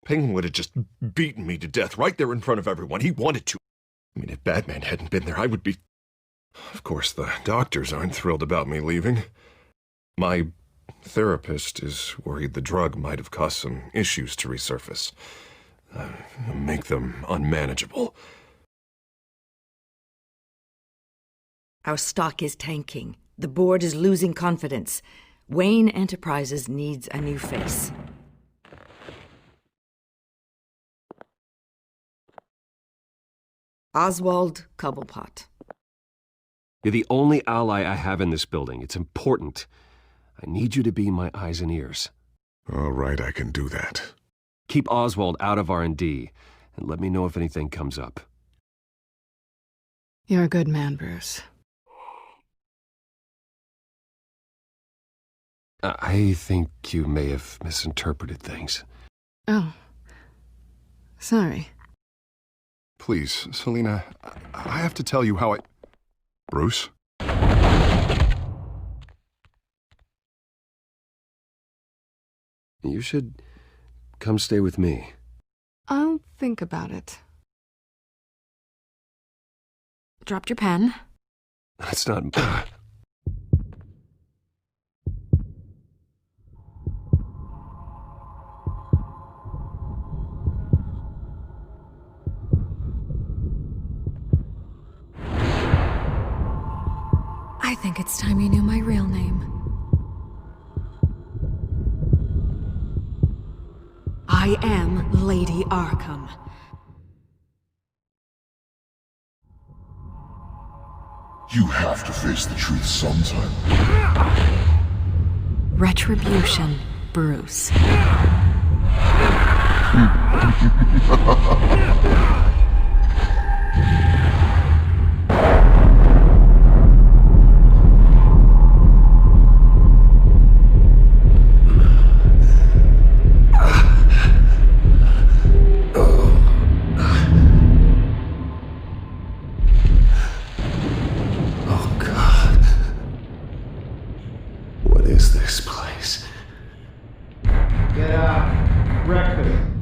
Penguin would have just beaten me to death right there in front of everyone. He wanted to. I mean, if Batman hadn't been there, I would be... Of course, the doctors aren't thrilled about me leaving. My therapist is worried the drug might have caused some issues to resurface. Make them unmanageable. Our stock is tanking. The board is losing confidence. Wayne Enterprises needs a new face. Oswald Cobblepot. You're the only ally I have in this building. It's important. I need you to be my eyes and ears. All right, I can do that. Keep Oswald out of R&D, and let me know if anything comes up. You're a good man, Bruce. I think you may have misinterpreted things. Oh. Sorry. Please, Selina, I have to tell you how I... Bruce? You should come stay with me. I'll think about it. Dropped your pen. That's not... I think it's time you knew my real name. I am Lady Arkham. You have to face the truth sometime. Retribution, Bruce.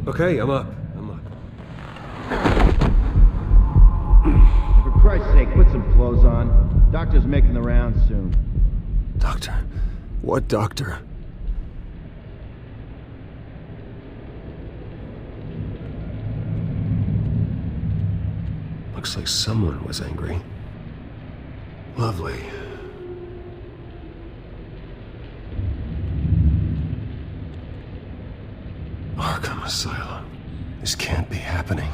Okay, I'm up. For Christ's sake, put some clothes on. Doctor's making the rounds soon. Doctor? What doctor? Looks like someone was angry. Lovely. Arkham Asylum. This can't be happening.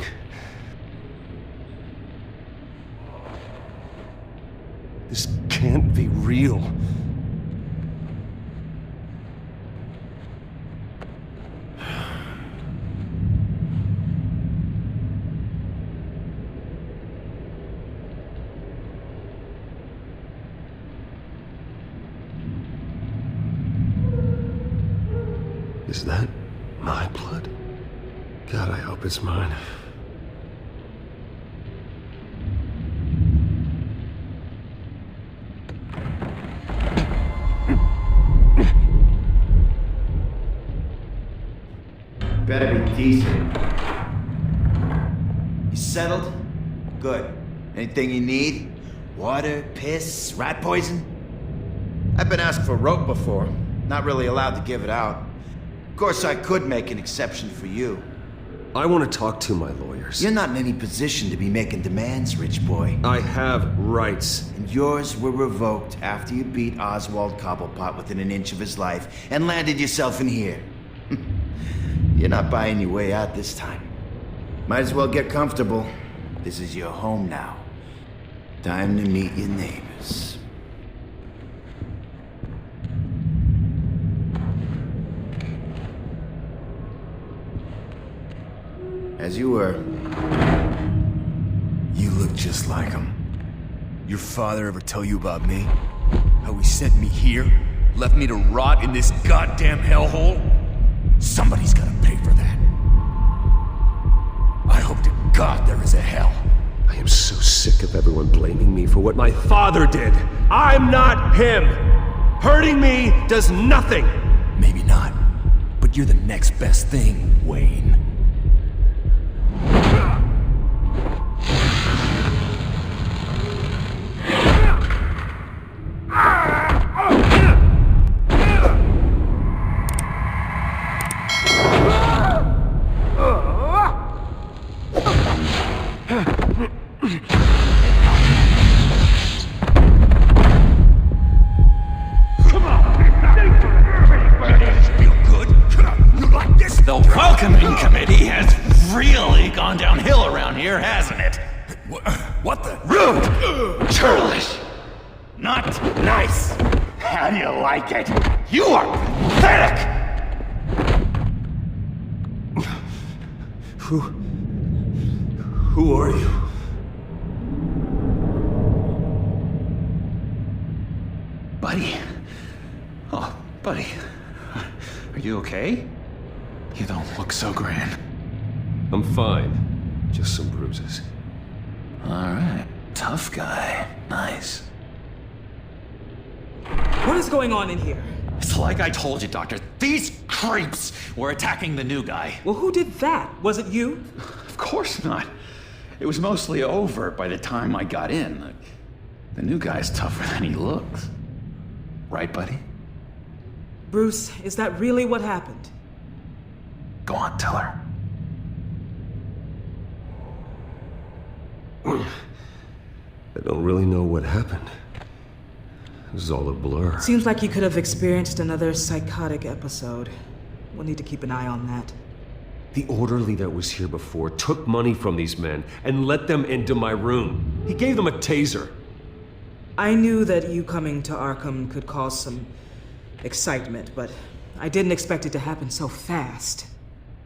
This can't be real. Is that my blood? God, I hope it's mine. Better be decent. You settled? Good. Anything you need? Water, piss, rat poison? I've been asked for rope before. Not really allowed to give it out. Of course, I could make an exception for you. I want to talk to my lawyers. You're not in any position to be making demands, rich boy. I have rights. And yours were revoked after you beat Oswald Cobblepot within an inch of his life and landed yourself in here. You're not buying your way out this time. Might as well get comfortable. This is your home now. Time to meet your neighbors. As you were. You look just like him. Your father ever tell you about me? How he sent me here? Left me to rot in this goddamn hellhole? Somebody's gotta pay for that. I hope to God there is a hell. I am so sick of everyone blaming me for what my father did. I'm not him. Hurting me does nothing. Maybe not, but you're the next best thing, Wayne. like it! You are pathetic! Who are you? Buddy? Oh, buddy. Are you okay? You don't look so grand. I'm fine. Just some bruises. Alright. Tough guy. Nice. What is going on in here? It's like I told you, Doctor. These creeps were attacking the new guy. Well, who did that? Was it you? Of course not. It was mostly over by the time I got in. The new guy's tougher than he looks. Right, buddy? Bruce, is that really what happened? Go on, tell her. I don't really know what happened. This is all a blur. Seems like you could have experienced another psychotic episode. We'll need to keep an eye on that. The orderly that was here before took money from these men and let them into my room. He gave them a taser. I knew that you coming to Arkham could cause some excitement, but I didn't expect it to happen so fast.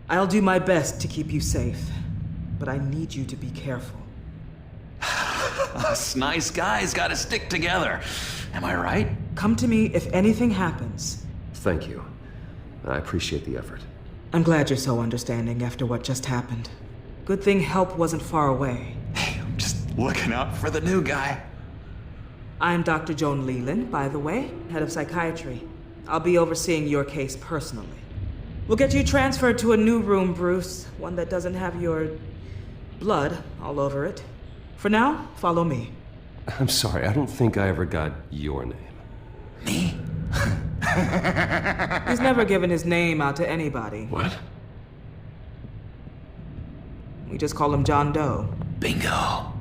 I'll do my best to keep you safe, but I need you to be careful. Us nice guys gotta stick together. Am I right? Come to me if anything happens. Thank you. I appreciate the effort. I'm glad you're so understanding after what just happened. Good thing help wasn't far away. Hey, I'm just looking out for the new guy. I'm Dr. Joan Leland, by the way, head of psychiatry. I'll be overseeing your case personally. We'll get you transferred to a new room, Bruce, one that doesn't have your blood all over it. For now, follow me. I'm sorry, I don't think I ever got your name. Me? He's never given his name out to anybody. What? We just call him John Doe. Bingo.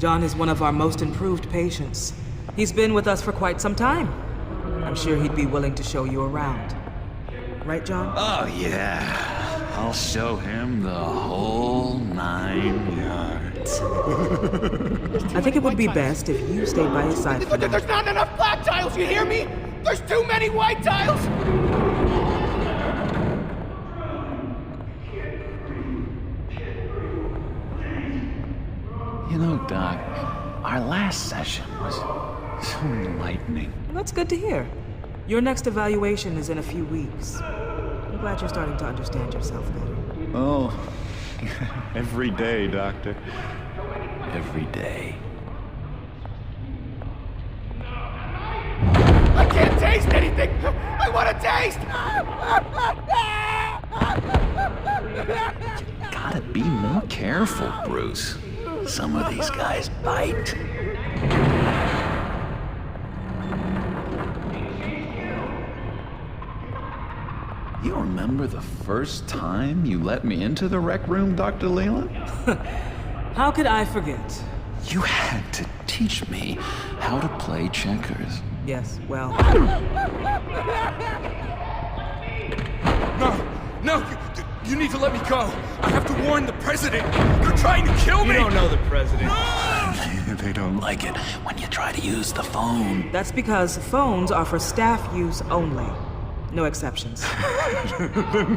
John is one of our most improved patients. He's been with us for quite some time. I'm sure he'd be willing to show you around. Right, John? Oh, yeah. I'll show him the whole 9 yards. I think it would be best if you stayed by his side for now. There's not enough black tiles, you hear me? There's too many white tiles! You know, Doc, our last session was so enlightening. That's good to hear. Your next evaluation is in a few weeks. I'm glad you're starting to understand yourself better. Oh, every day, Doctor. Every day. I can't taste anything! I want to taste! You gotta be more careful, Bruce. Some of these guys bite. You remember the first time you let me into the rec room, Dr. Leland? How could I forget? You had to teach me how to play checkers. Yes, well... No, you need to let me go. I have to warn the president. They're trying to kill me. You don't know the president. They don't like it when you try to use the phone. That's because phones are for staff use only. No exceptions.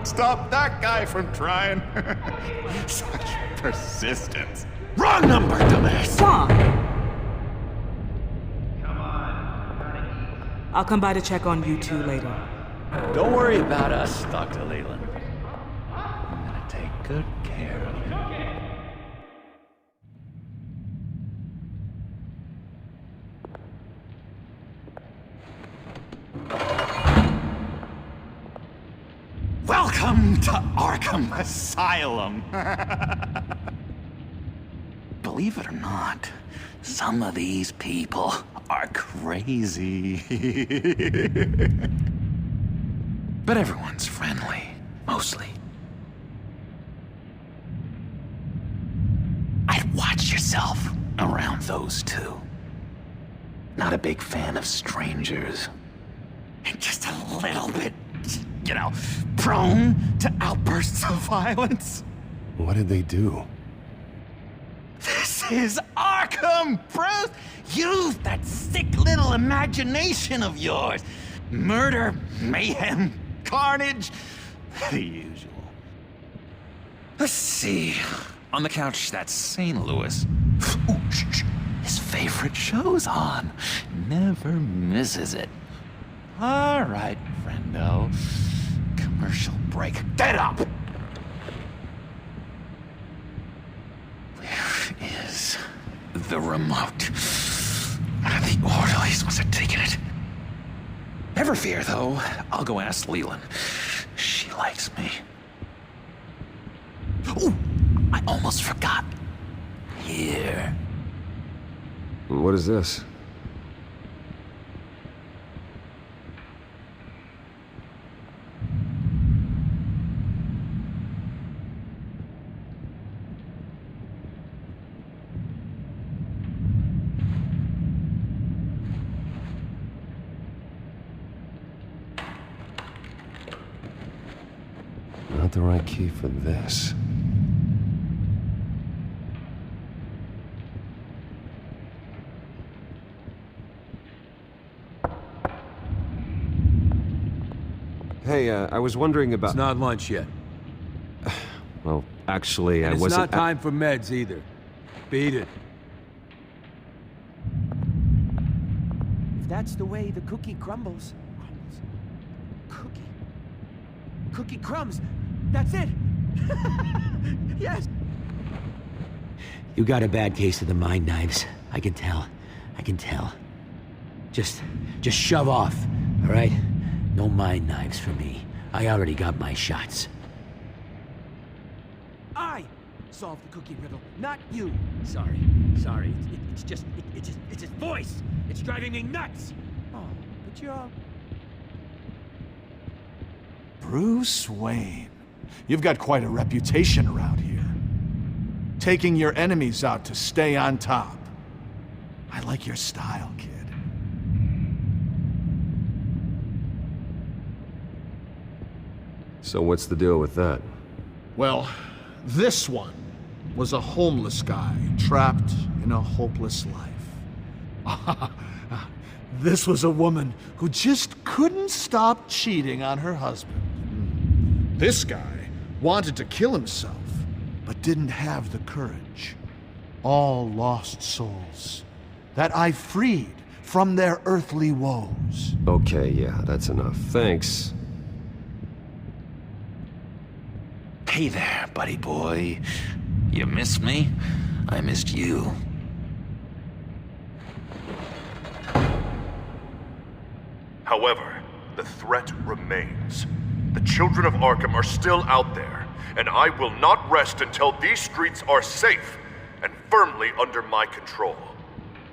Stop that guy from trying. Such persistence. Wrong number, dumbass! John! I'll come by to check on you two later. Don't worry about us, Dr. Leland. I'm gonna take good care of you. Welcome to Arkham Asylum. Believe it or not, some of these people are crazy. But everyone's friendly, mostly. I'd watch yourself. around those two. Not a big fan of strangers. Just a little bit, you know, prone to outbursts of violence. What did they do? This is Arkham, Bruce! Use that sick little imagination of yours. Murder, mayhem, carnage, the usual. Let's see. On the couch, that's St. Louis. Ooh, shh. His favorite show's on. Never misses it. All right, friendo. Commercial break. Get up! Where is the remote? The orderlies must have taken it. Never fear, though. I'll go ask Leland. She likes me. Ooh, I almost forgot. Here. What is this? Not the right key for this. Hey, I was wondering about... It's not lunch yet. Well, actually, I It's wasn't... not time for meds either. Beat it. If that's the way the cookie crumbles. Cookie crumbs. That's it. Yes. You got a bad case of the mind knives. I can tell. I can tell. Just shove off, all right? No mind knives for me. I already got my shots. I solved the cookie riddle, not you. Sorry. It's just his voice. It's driving me nuts. Oh, but you're all... Bruce Wayne. You've got quite a reputation around here. Taking your enemies out to stay on top. I like your style, kid. So what's the deal with that? Well, this one was a homeless guy trapped in a hopeless life. This was a woman who just couldn't stop cheating on her husband. This guy wanted to kill himself, but didn't have the courage. All lost souls that I freed from their earthly woes. Okay, yeah, that's enough. Thanks. Hey there, buddy boy. You missed me? I missed you. However, the threat remains. The children of Arkham are still out there, and I will not rest until these streets are safe and firmly under my control.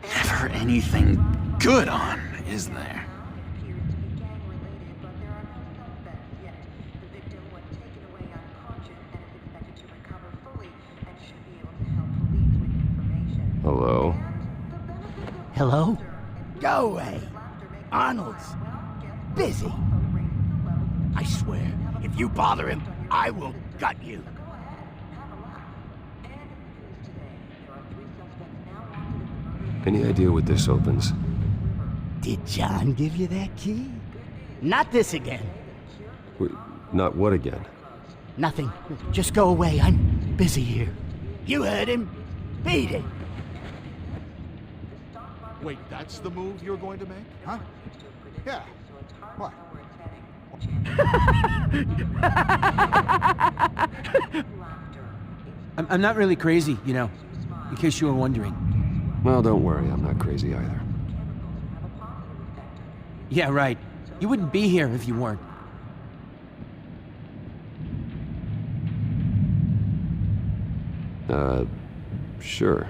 Never anything good on, is there? Hello? Hello? Go away. Arnold's busy. I swear, if you bother him, I will gut you. Any idea what this opens? Did John give you that key? Not this again. Not what again? Nothing. Just go away. I'm busy here. You heard him. Beat it. Wait, that's the move you're going to make? Huh? Yeah. What? I'm not really crazy, you know, in case you were wondering. Well, don't worry, I'm not crazy either. Yeah, right. You wouldn't be here if you weren't. Sure.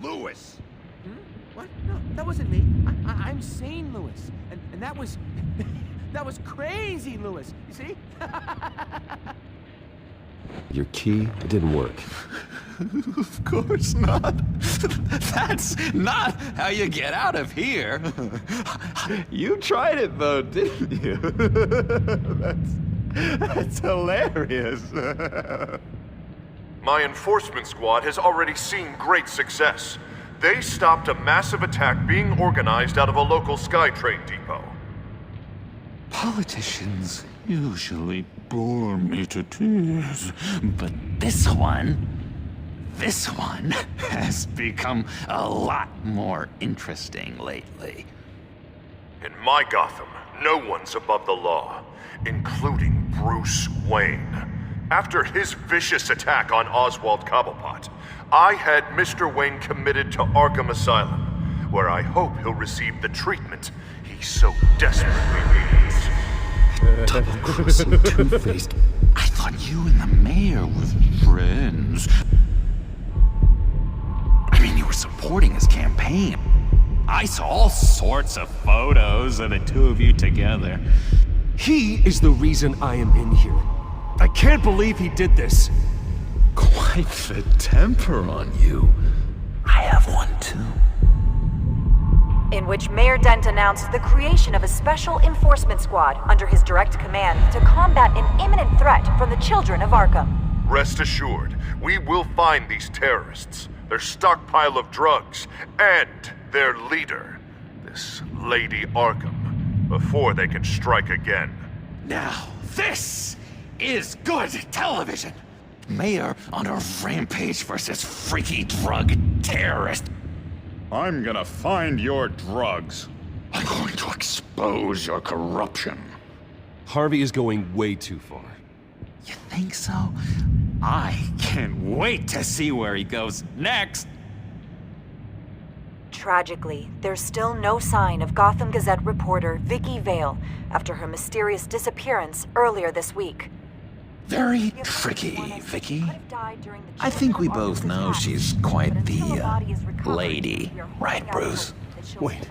Lewis! What? No, that wasn't me. I'm sane, Lewis. And that was... that was crazy, Lewis. You see? Your key, it didn't work. Of course not. That's not how you get out of here. You tried it though, didn't you? That's hilarious. My enforcement squad has already seen great success. They stopped a massive attack being organized out of a local SkyTrain depot. Politicians usually bore me to tears, but this one has become a lot more interesting lately. In my Gotham, no one's above the law, including Bruce Wayne. After his vicious attack on Oswald Cobblepot, I had Mr. Wayne committed to Arkham Asylum, where I hope he'll receive the treatment he so desperately needs. Double-crossing, two-faced. I thought you and the mayor were friends. I mean, you were supporting his campaign. I saw all sorts of photos of the two of you together. He is the reason I am in here. I can't believe he did this. Quite the temper on you. I have one too. In which Mayor Dent announced the creation of a special enforcement squad under his direct command to combat an imminent threat from the children of Arkham. Rest assured, we will find these terrorists, their stockpile of drugs, and their leader, this Lady Arkham, before they can strike again. Now, this is good television. Mayor on a rampage versus freaky drug terrorist. I'm gonna find your drugs. I'm going to expose your corruption. Harvey is going way too far. You think so? I can't wait to see where he goes next. Tragically, there's still no sign of Gotham Gazette reporter Vicky Vale after her mysterious disappearance earlier this week. Very tricky, Vicky. I think we both know she's quite the lady, right, Bruce? Wait,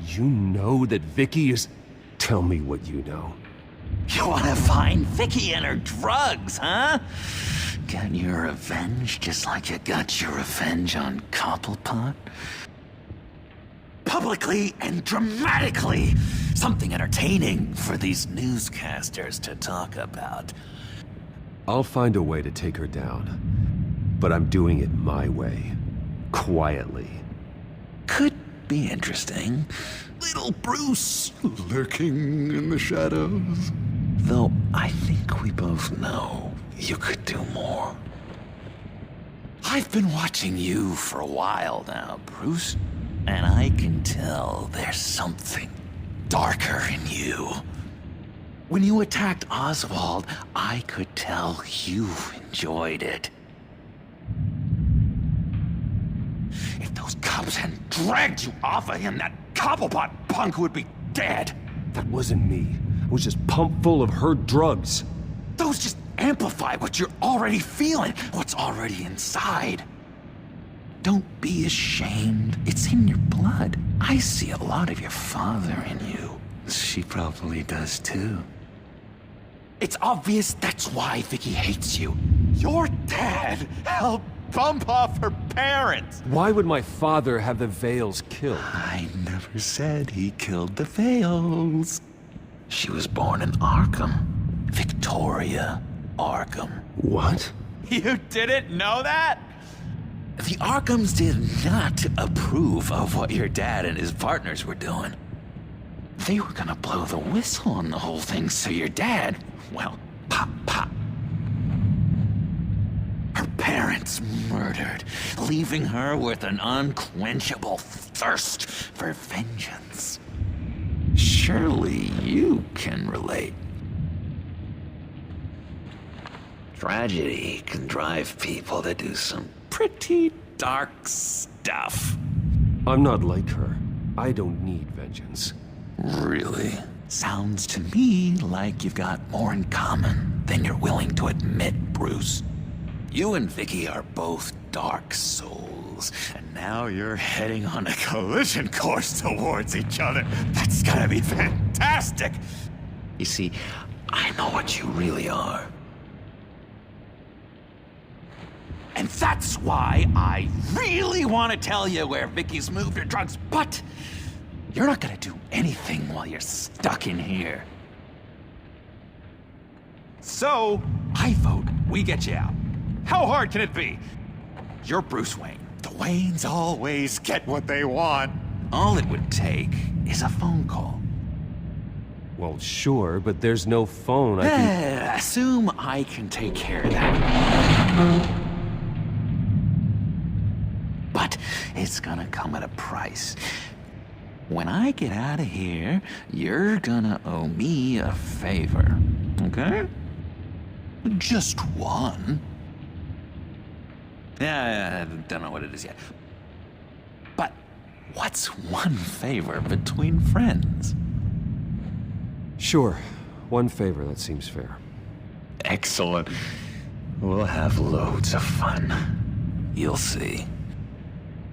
you know that Vicky is... Tell me what you know. You wanna find Vicky and her drugs, huh? Get your revenge just like you got your revenge on Cobblepot? Publicly and dramatically! Something entertaining for these newscasters to talk about. I'll find a way to take her down. But I'm doing it my way. Quietly. Could be interesting. Little Bruce lurking in the shadows. Though I think we both know you could do more. I've been watching you for a while now, Bruce. And I can tell there's something darker in you. When you attacked Oswald, I could tell you enjoyed it. If those cops hadn't dragged you off of him, that Cobblepot punk would be dead. That wasn't me. I was just pumped full of her drugs. Those just amplify what you're already feeling, what's already inside. Don't be ashamed. It's in your blood. I see a lot of your father in you. She probably does too. It's obvious that's why Vicky hates you. Your dad helped bump off her parents. Why would my father have the Vales killed? I never said he killed the Vales. She was born in Arkham. Victoria Arkham. What? You didn't know that? The Arkhams did not approve of what your dad and his partners were doing. They were gonna blow the whistle on the whole thing, so your dad, well, pop. Her parents murdered, leaving her with an unquenchable thirst for vengeance. Surely you can relate. Tragedy can drive people to do some pretty dark stuff. I'm not like her. I don't need vengeance. Really? Sounds to me like you've got more in common than you're willing to admit, Bruce. You and Vicky are both dark souls, and now you're heading on a collision course towards each other. That's gonna be fantastic! You see, I know what you really are. And that's why I really want to tell you where Vicky's moved her drugs, but you're not gonna do anything while you're stuck in here. So, I vote we get you out. How hard can it be? You're Bruce Wayne. The Waynes always get what they want. All it would take is a phone call. Well, sure, but there's no phone. I can... Assume I can take care of that. But it's gonna come at a price. When I get out of here, you're gonna owe me a favor, okay? Just one. Yeah, I don't know what it is yet. But what's one favor between friends? Sure. One favor, that seems fair. Excellent. We'll have loads of fun. You'll see.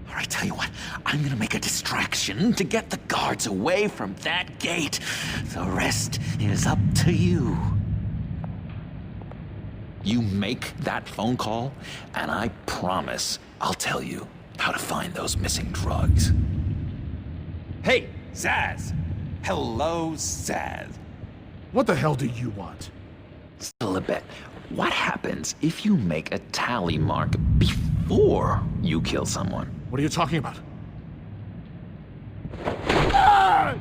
All right, tell you what, I'm gonna make a distraction to get the guards away from that gate. The rest is up to you. You make that phone call, and I promise I'll tell you how to find those missing drugs. Hey, Zsasz! Hello, Zsasz. What the hell do you want? Still a bit. What happens if you make a tally mark before you kill someone? What are you talking about? Ah!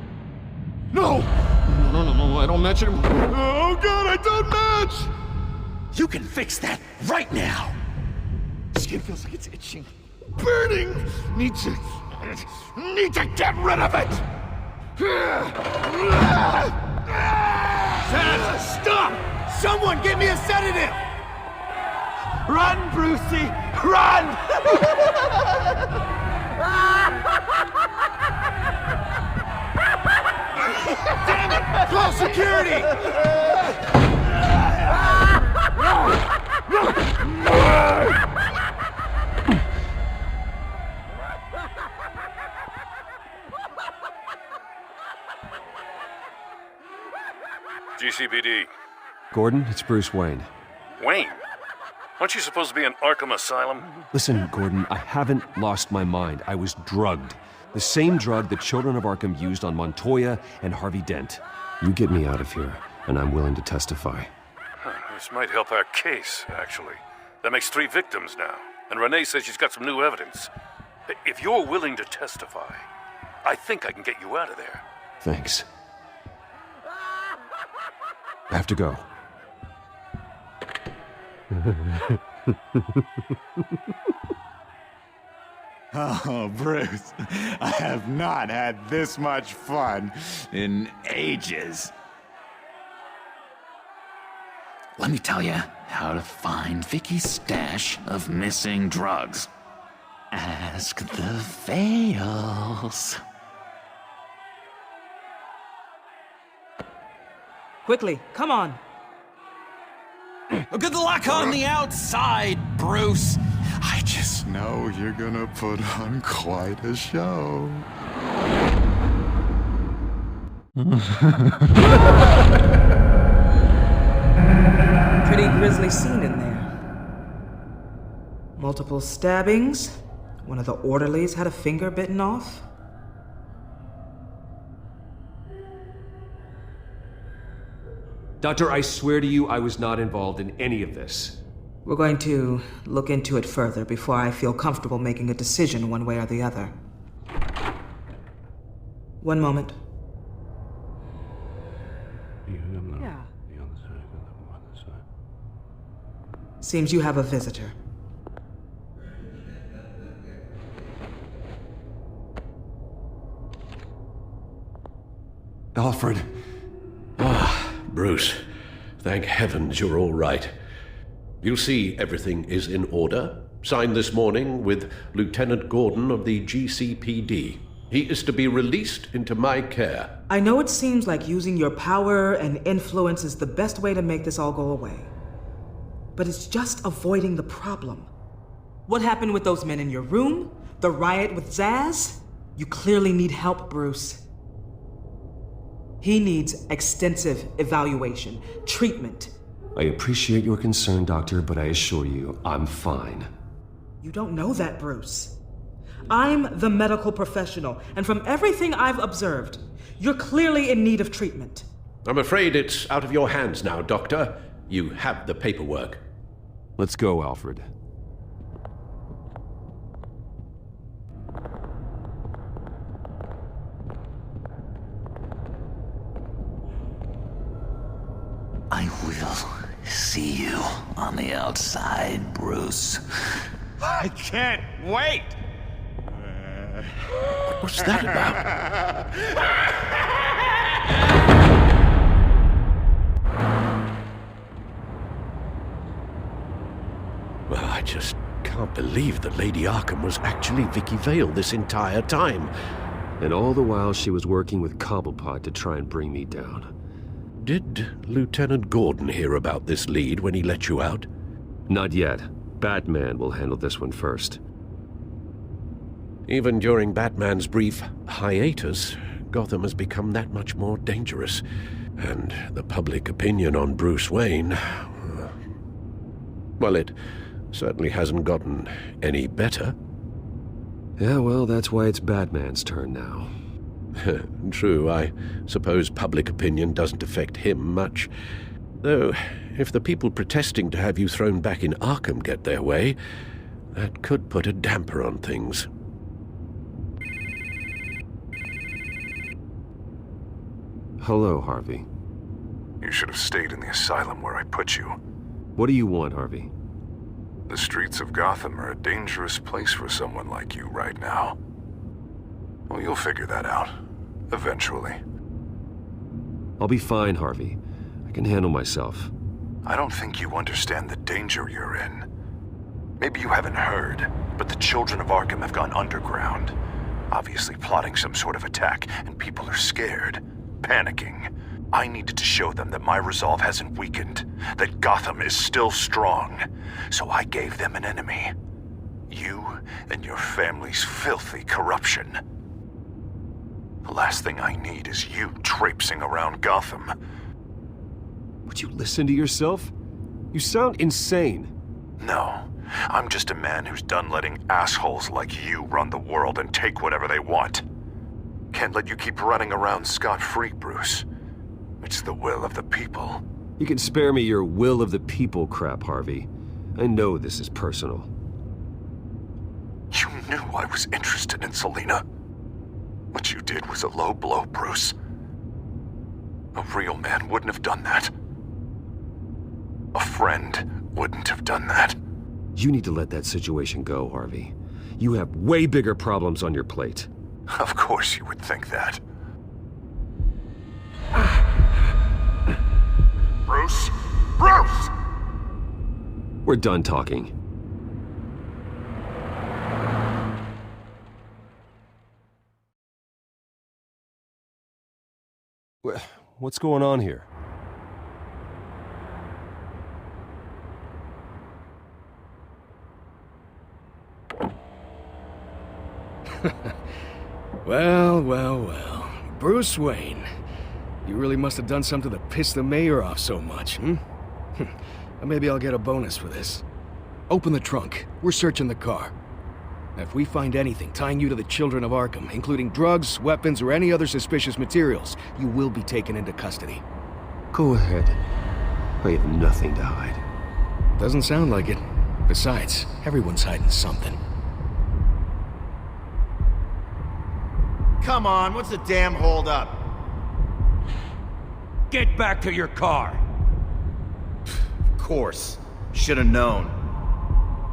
No! No, I don't match anymore. Oh God, I don't match! You can fix that right now! Skin feels like it's itching. Burning! Need to get rid of it! Zsasz, stop! Someone give me a sedative! Run, Brucey! Run! Damn it! Call security! GCPD. Gordon, it's Bruce Wayne. Wayne? Aren't you supposed to be in Arkham Asylum? Listen, Gordon, I haven't lost my mind. I was drugged. The same drug the children of Arkham used on Montoya and Harvey Dent. You get me out of here, and I'm willing to testify. This might help our case, actually. That makes 3 victims now, and Renee says she's got some new evidence. If you're willing to testify, I think I can get you out of there. Thanks. I have to go. Oh, Bruce, I have not had this much fun in ages. Let me tell you how to find Vicky's stash of missing drugs. Ask the Veils. Quickly, come on. Good luck on the outside, Bruce. I just know you're gonna put on quite a show. Pretty grisly scene in there. Multiple stabbings. One of the orderlies had a finger bitten off. Doctor, I swear to you, I was not involved in any of this. We're going to look into it further before I feel comfortable making a decision one way or the other. One moment. Yeah. Seems you have a visitor. Alfred. Bruce, thank heavens you're all right. You'll see everything is in order. Signed this morning with Lieutenant Gordon of the GCPD. He is to be released into my care. I know it seems like using your power and influence is the best way to make this all go away. But it's just avoiding the problem. What happened with those men in your room? The riot with Zsasz? You clearly need help, Bruce. He needs extensive evaluation, treatment. I appreciate your concern, Doctor, but I assure you, I'm fine. You don't know that, Bruce. I'm the medical professional, and from everything I've observed, you're clearly in need of treatment. I'm afraid it's out of your hands now, Doctor. You have the paperwork. Let's go, Alfred. I will see you on the outside, Bruce. I can't wait! What's that about? Well, I just can't believe that Lady Arkham was actually Vicky Vale this entire time. And all the while she was working with Cobblepot to try and bring me down. Did Lieutenant Gordon hear about this lead when he let you out? Not yet. Batman will handle this one first. Even during Batman's brief hiatus, Gotham has become that much more dangerous. And the public opinion on Bruce Wayne... well, it certainly hasn't gotten any better. Yeah, well, that's why it's Batman's turn now. True, I suppose public opinion doesn't affect him much. Though, if the people protesting to have you thrown back in Arkham get their way, that could put a damper on things. Hello, Harvey. You should have stayed in the asylum where I put you. What do you want, Harvey? The streets of Gotham are a dangerous place for someone like you right now. Well, you'll figure that out. Eventually. I'll be fine, Harvey. I can handle myself. I don't think you understand the danger you're in. Maybe you haven't heard, but the children of Arkham have gone underground. Obviously plotting some sort of attack, and people are scared. Panicking. I needed to show them that my resolve hasn't weakened, that Gotham is still strong. So I gave them an enemy. You and your family's filthy corruption. The last thing I need is you traipsing around Gotham. Would you listen to yourself? You sound insane. No, I'm just a man who's done letting assholes like you run the world and take whatever they want. Can't let you keep running around scot-free, Bruce. It's the will of the people. You can spare me your will of the people crap, Harvey. I know this is personal. You knew I was interested in Selina. What you did was a low blow, Bruce. A real man wouldn't have done that. A friend wouldn't have done that. You need to let that situation go, Harvey. You have way bigger problems on your plate. Of course you would think that. Bruce! Bruce! We're done talking. What's going on here? Well. Bruce Wayne. You really must have done something to piss the mayor off so much, hmm? Maybe I'll get a bonus for this. Open the trunk. We're searching the car. If we find anything tying you to the children of Arkham, including drugs, weapons, or any other suspicious materials, you will be taken into custody. Go ahead. I have nothing to hide. Doesn't sound like it. Besides, everyone's hiding something. Come on, what's the damn holdup? Get back to your car! Of course. Should've known.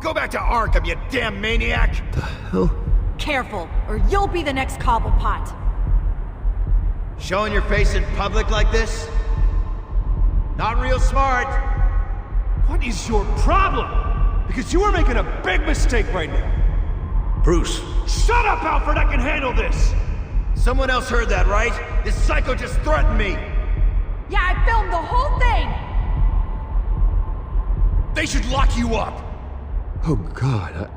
Go back to Arkham, you damn maniac! The hell? Careful, or you'll be the next Cobblepot. Showing your face in public like this? Not real smart. What is your problem? Because you are making a big mistake right now. Bruce! Shut up, Alfred! I can handle this! Someone else heard that, right? This psycho just threatened me! Yeah, I filmed the whole thing! They should lock you up! Oh, God.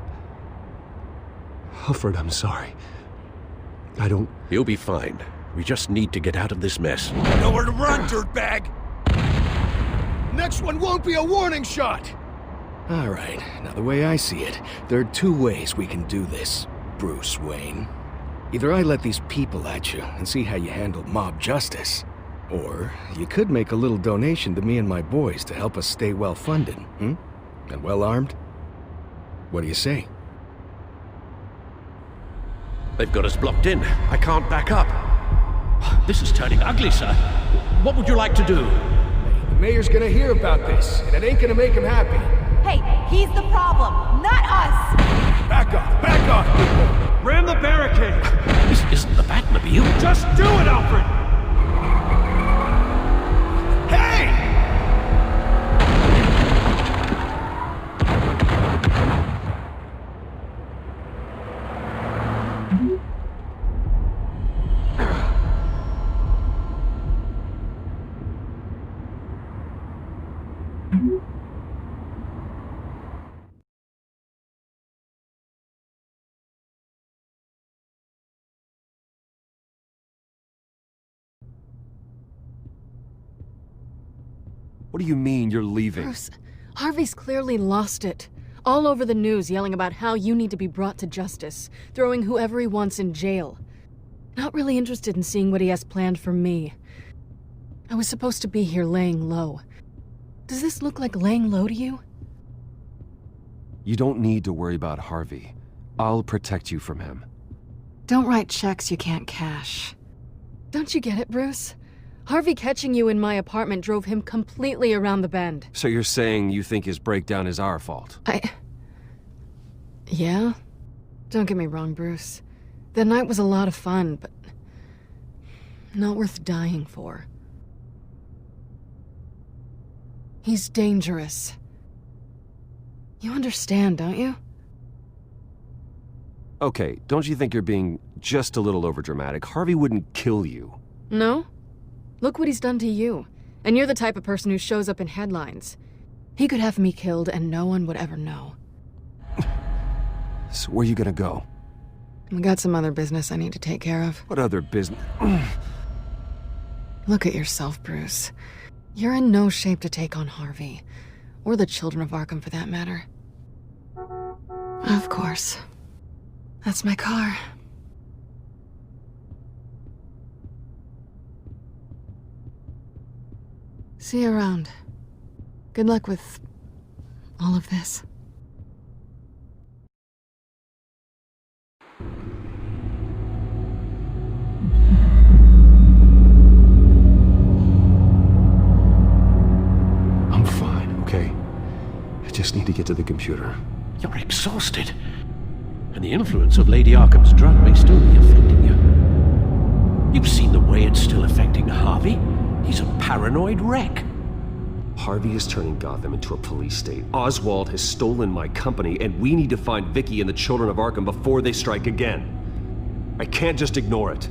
Alfred, I'm sorry. I don't... You'll be fine. We just need to get out of this mess. Nowhere to run, dirtbag! Next one won't be a warning shot! Alright, now the way I see it, there are two ways we can do this, Bruce Wayne. Either I let these people at you and see how you handle mob justice, or you could make a little donation to me and my boys to help us stay well-funded, And well-armed? What do you say? They've got us blocked in. I can't back up. This is turning ugly, sir. What would you like to do? The mayor's gonna hear about this, and it ain't gonna make him happy. Hey, he's the problem, not us! Back off, people! Ram the barricade! This isn't the Batmobile. Just do it, Alfred! Hey! What do you mean you're leaving? Bruce, Harvey's clearly lost it. All over the news yelling about how you need to be brought to justice, throwing whoever he wants in jail. Not really interested in seeing what he has planned for me. I was supposed to be here laying low. Does this look like laying low to you? You don't need to worry about Harvey. I'll protect you from him. Don't write checks you can't cash. Don't you get it, Bruce? Harvey catching you in my apartment drove him completely around the bend. So you're saying you think his breakdown is our fault? Yeah? Don't get me wrong, Bruce. The night was a lot of fun, but not worth dying for. He's dangerous. You understand, don't you? Okay, don't you think you're being just a little overdramatic? Harvey wouldn't kill you. No? Look what he's done to you. And you're the type of person who shows up in headlines. He could have me killed and no one would ever know. So where are you gonna go? I got some other business I need to take care of. What other business? Look at yourself, Bruce. You're in no shape to take on Harvey. Or the children of Arkham, for that matter. Of course. That's my car. See you around. Good luck with all of this. I'm fine, okay? I just need to get to the computer. You're exhausted. And the influence of Lady Arkham's drug may still be affecting you. You've seen the way it's still affecting Harvey. He's a paranoid wreck. Harvey is turning Gotham into a police state. Oswald has stolen my company, and we need to find Vicky and the children of Arkham before they strike again. I can't just ignore it.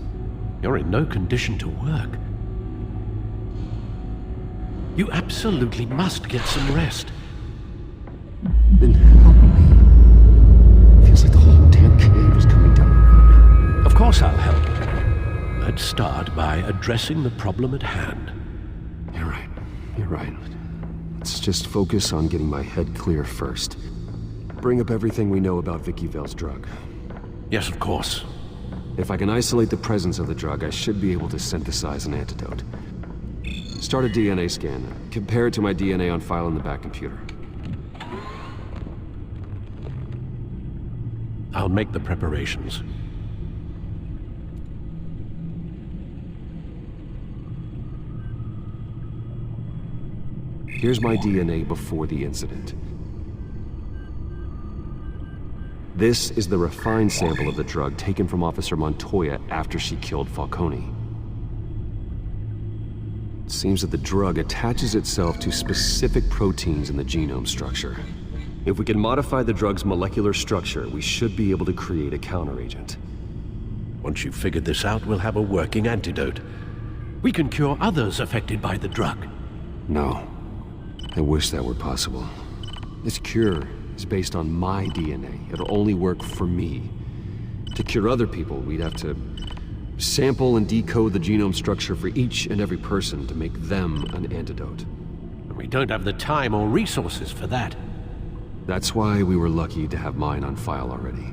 You're in no condition to work. You absolutely must get some rest. Then help me. Feels like the whole damn cave is coming down around me. Of course I'll help. Let's start by addressing the problem at hand. You're right. You're right. Let's just focus on getting my head clear first. Bring up everything we know about Vicky Vale's drug. Yes, of course. If I can isolate the presence of the drug, I should be able to synthesize an antidote. Start a DNA scan. Compare it to my DNA on file in the back computer. I'll make the preparations. Here's my DNA before the incident. This is the refined sample of the drug taken from Officer Montoya after she killed Falcone. It seems that the drug attaches itself to specific proteins in the genome structure. If we can modify the drug's molecular structure, we should be able to create a counteragent. Once you've figured this out, we'll have a working antidote. We can cure others affected by the drug. No. I wish that were possible. This cure is based on my DNA. It'll only work for me. To cure other people, we'd have to sample and decode the genome structure for each and every person to make them an antidote. We don't have the time or resources for that. That's why we were lucky to have mine on file already.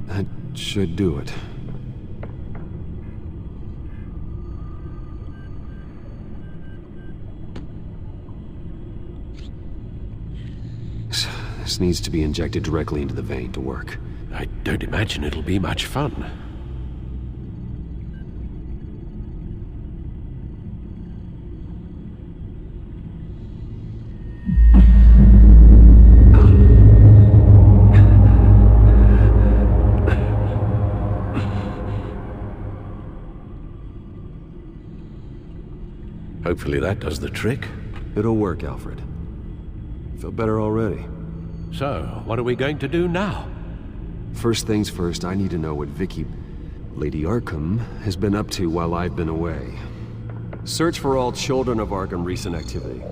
That should do it. This needs to be injected directly into the vein to work. I don't imagine it'll be much fun. Hopefully that does the trick. It'll work, Alfred. Feel better already. So, what are we going to do now? First things first, I need to know what Lady Arkham, has been up to while I've been away. Search for all children of Arkham recent activity.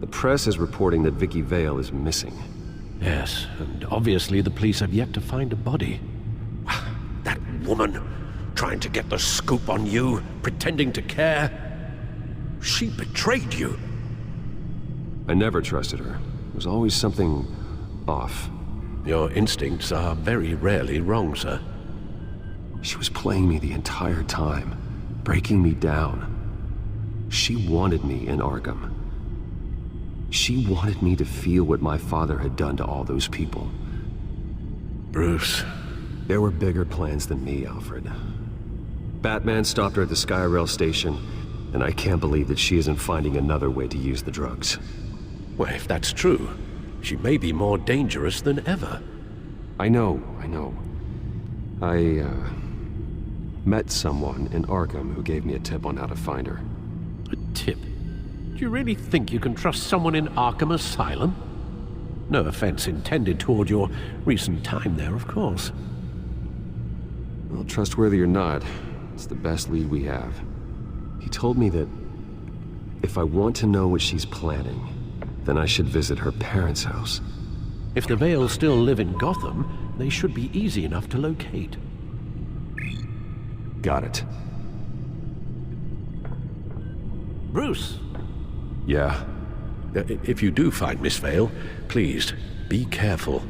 The press is reporting that Vicky Vale is missing. Yes, and obviously the police have yet to find a body. That woman, trying to get the scoop on you, pretending to care. She betrayed you. I never trusted her. There was always something off. Your instincts are very rarely wrong, sir. She was playing me the entire time, breaking me down. She wanted me in Arkham. She wanted me to feel what my father had done to all those people. Bruce. There were bigger plans than me, Alfred. Batman stopped her at the Skyrail station, and I can't believe that she isn't finding another way to use the drugs. Well, if that's true, she may be more dangerous than ever. I know. I met someone in Arkham who gave me a tip on how to find her. A tip? Do you really think you can trust someone in Arkham Asylum? No offense intended toward your recent time there, of course. Well, trustworthy or not, it's the best lead we have. He told me that if I want to know what she's planning, then I should visit her parents' house. If the Vales still live in Gotham, they should be easy enough to locate. Got it. Bruce! Yeah? If you do find Miss Vale, please, be careful.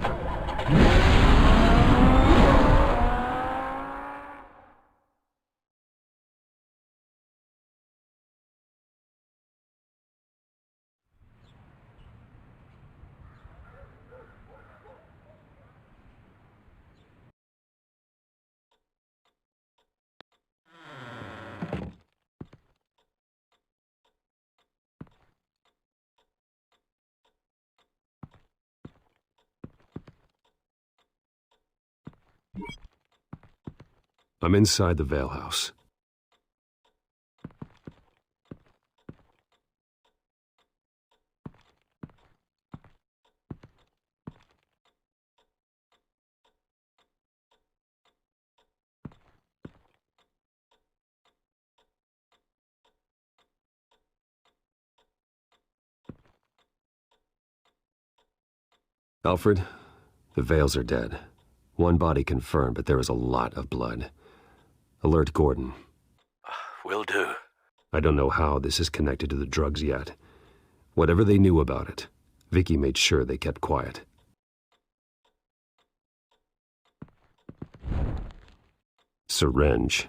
I'm inside the Vale house. Alfred, the Vales are dead. One body confirmed, but there is a lot of blood. Alert Gordon. Will do. I don't know how this is connected to the drugs yet. Whatever they knew about it, Vicky made sure they kept quiet. Syringe.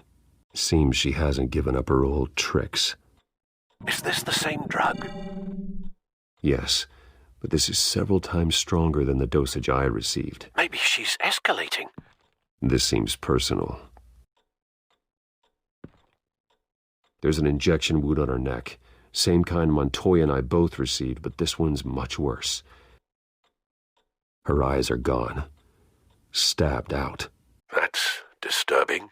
Seems she hasn't given up her old tricks. Is this the same drug? Yes, but this is several times stronger than the dosage I received. Maybe she's escalating. This seems personal. There's an injection wound on her neck. Same kind Montoya and I both received, but this one's much worse. Her eyes are gone. Stabbed out. That's disturbing.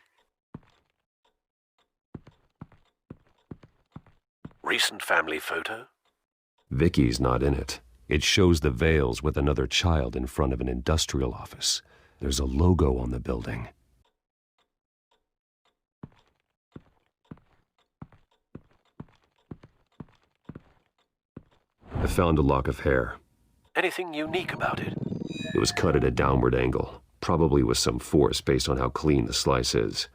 Recent family photo? Vicky's not in it. It shows the Vales with another child in front of an industrial office. There's a logo on the building. I found a lock of hair. Anything unique about it? It was cut at a downward angle, probably with some force based on how clean the slice is.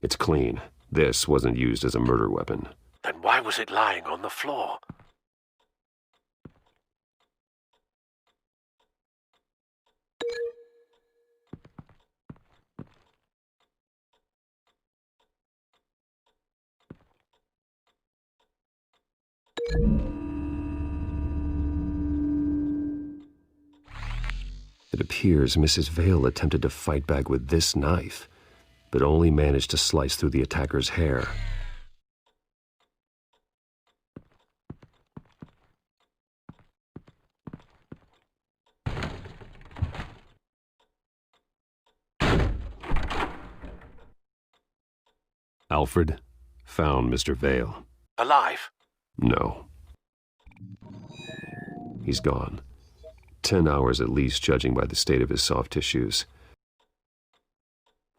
It's clean. This wasn't used as a murder weapon. Then why was it lying on the floor? It appears Mrs. Vale attempted to fight back with this knife, but only managed to slice through the attacker's hair. Alfred found Mr. Vale. Alive? No. He's gone. 10 hours at least, judging by the state of his soft tissues.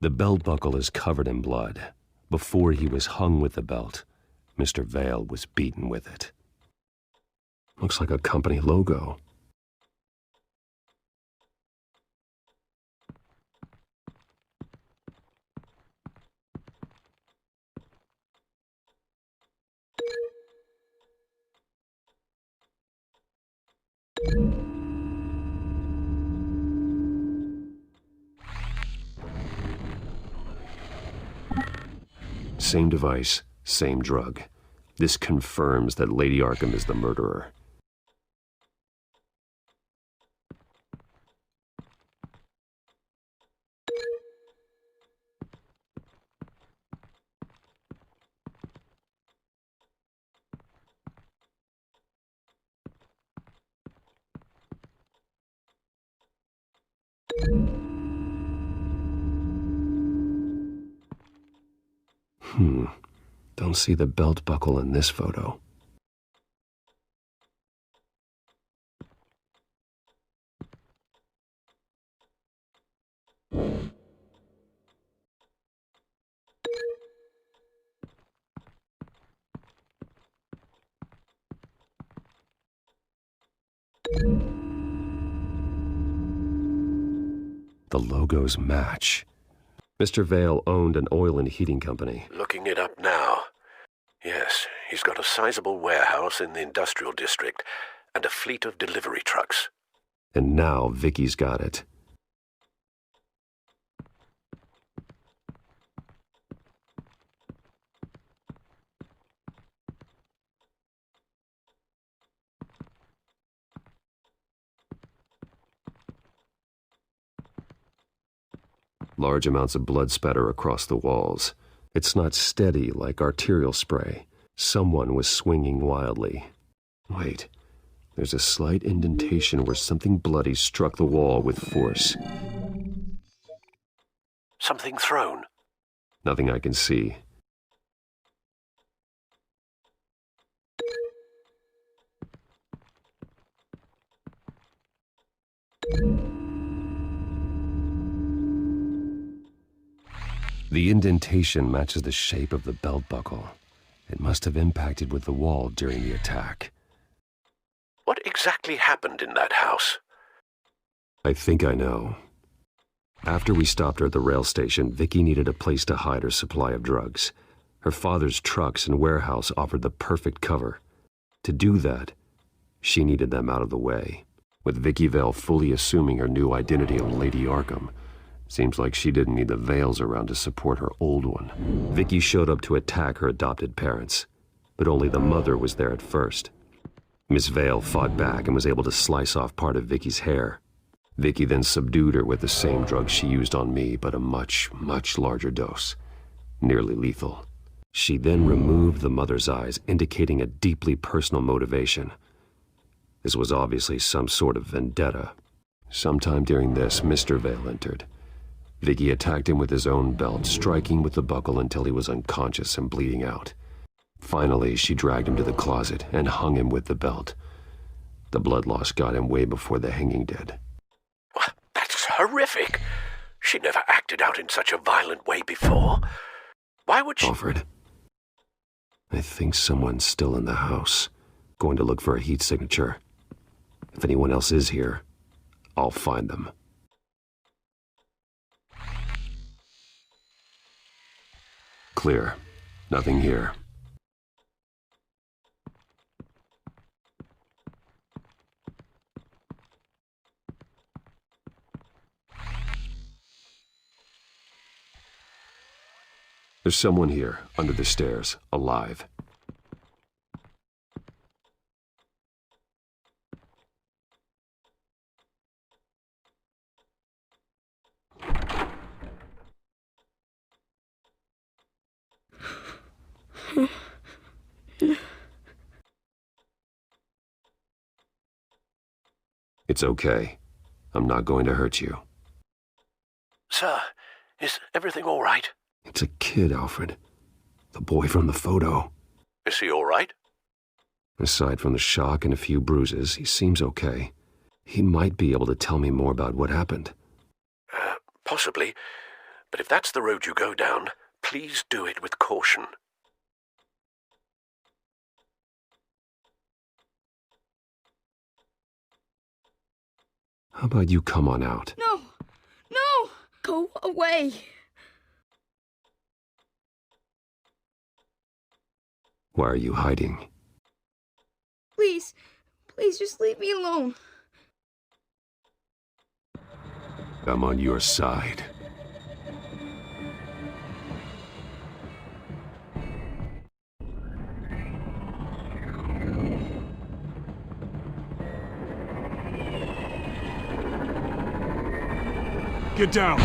The belt buckle is covered in blood. Before he was hung with the belt, Mr. Vale was beaten with it. Looks like a company logo. Same device, same drug. This confirms that Lady Arkham is the murderer. Don't see the belt buckle in this photo. The logos match. Mr. Vale owned an oil and heating company. Looking it up now. Yes, he's got a sizable warehouse in the industrial district and a fleet of delivery trucks. And now Vicky's got it. Large amounts of blood spatter across the walls. It's not steady like arterial spray. Someone was swinging wildly. Wait, there's a slight indentation where something bloody struck the wall with force. Something thrown? Nothing I can see. The indentation matches the shape of the belt buckle. It must have impacted with the wall during the attack. What exactly happened in that house? I think I know. After we stopped her at the rail station, Vicky needed a place to hide her supply of drugs. Her father's trucks and warehouse offered the perfect cover. To do that, she needed them out of the way. With Vicky Vale fully assuming her new identity of Lady Arkham, seems like she didn't need the Vales around to support her old one. Vicky showed up to attack her adopted parents, but only the mother was there at first. Miss Vale fought back and was able to slice off part of Vicky's hair. Vicky then subdued her with the same drug she used on me, but a much, much larger dose. Nearly lethal. She then removed the mother's eyes, indicating a deeply personal motivation. This was obviously some sort of vendetta. Sometime during this, Mr. Vale entered. Vicky attacked him with his own belt, striking with the buckle until he was unconscious and bleeding out. Finally, she dragged him to the closet and hung him with the belt. The blood loss got him way before the hanging did. That's horrific. She never acted out in such a violent way before. Why would she... Alfred, I think someone's still in the house, going to look for a heat signature. If anyone else is here, I'll find them. Clear. Nothing here. There's someone here, under the stairs, alive. It's okay. I'm not going to hurt you. Sir, is everything all right? It's a kid, Alfred. The boy from the photo. Is he all right? Aside from the shock and a few bruises, he seems okay. He might be able to tell me more about what happened. Possibly. But if that's the road you go down, please do it with caution. How about you come on out? No! No! Go away! Why are you hiding? Please, please just leave me alone. I'm on your side. Get down!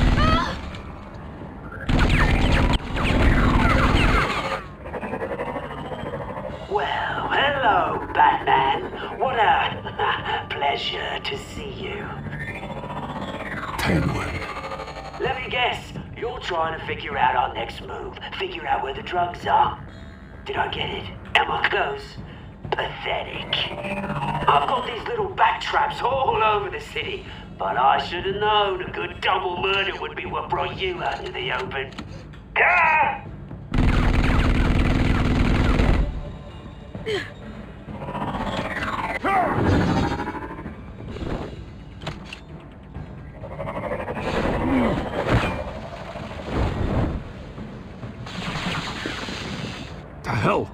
Well, hello, Batman. What a pleasure to see you. Penguin. Let me guess, you're trying to figure out our next move. Figure out where the drugs are. Did I get it? Am I close? Pathetic. I've got these little bat traps all over the city, but I should have known a good double murder would be what brought you out into the open. Ah! The hell?